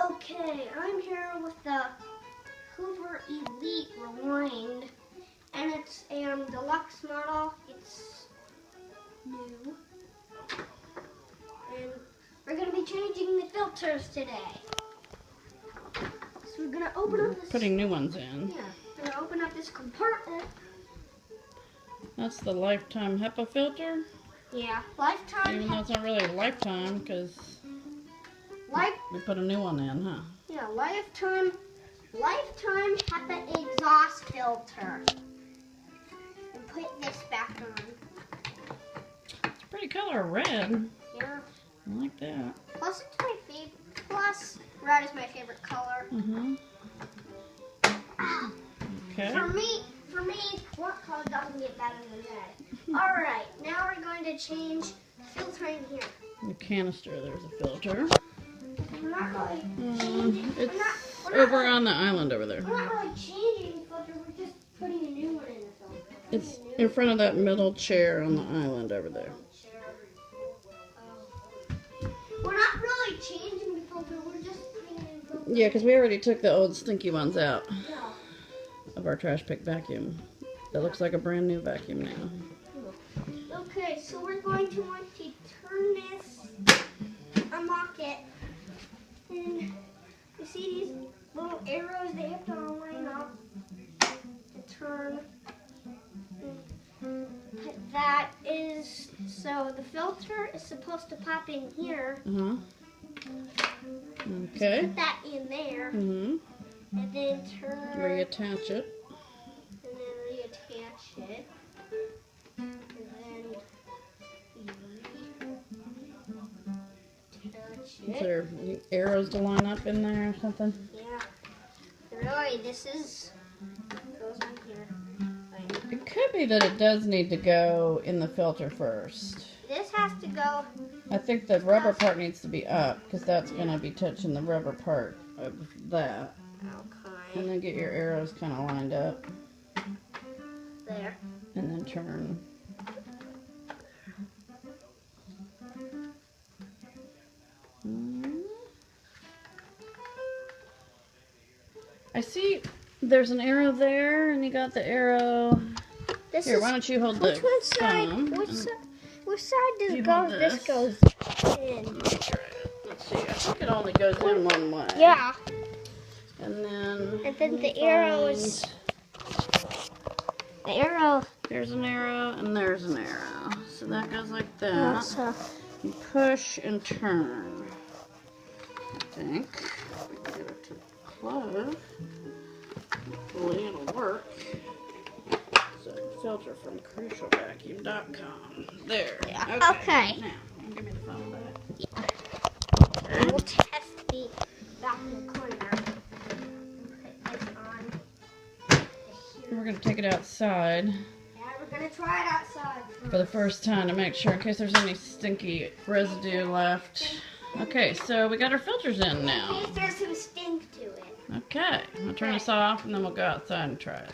Okay, I'm here with the Hoover Elite Rewind, and it's a deluxe model. It's new, and we're going to be changing the filters today. So we're going to open up this... Putting new ones in. Yeah, we're going to open up this compartment. That's the lifetime HEPA filter? Yeah, lifetime. Even though it's not really a lifetime, because we put a new one in, huh? Yeah, lifetime HEPA exhaust filter. And put this back on. It's a pretty color, red. Yeah. I like that. Plus, it's my favorite. Plus, red is my favorite color. Okay. For me, what color doesn't get better than red? All right, now we're going to change the filter in here. The canister, there's a filter. We're not really changing. It's we're not over really, on the island over there. We're not really changing the filter. We're just putting a new one in the filter. It's in front of that middle chair on the island over there. We're not really changing the filter. We're just putting it in the filter. Yeah, because we already took the old stinky ones out Yeah. of our trash pick vacuum. That looks like a brand new vacuum now. Okay, so we're going to want to turn this, unlock it, and you see these little arrows they have to line up to turn. That is, so the filter is supposed to pop in here. Okay. So put that in there, and then turn. Reattach it. And then reattach it. And then reattach Is it. there arrows to line up in there or something? Yeah. Really, this is goes in here. It could be that it does need to go in the filter first. This has to go. I think the rubber part needs to be up because that's going to be touching the rubber part of that. Okay. And then get your arrows kind of lined up. There. And then turn. I see there's an arrow there, and you got the arrow. This Here, is, why don't you hold the which side? phone? Which side does You go? hold This this. goes in. Let's see. I think it only goes in one way. Yeah. And then. The arrow is. The arrow. There's an arrow, and there's an arrow. So that goes like that. So, You push and turn. I think. We can get it to close. Hopefully it'll work. So filter from crucialvacuum.com. There. Yeah. Okay. Now, give me the phone back. we'll test the vacuum cleaner. Put this on. We're going to take it outside Yeah, we're gonna try it outside for the first time to make sure in case there's any stinky residue left. Okay, so we got our filters in now. In case there's some stink to it. Okay, I'll turn this off and then we'll go outside and try it.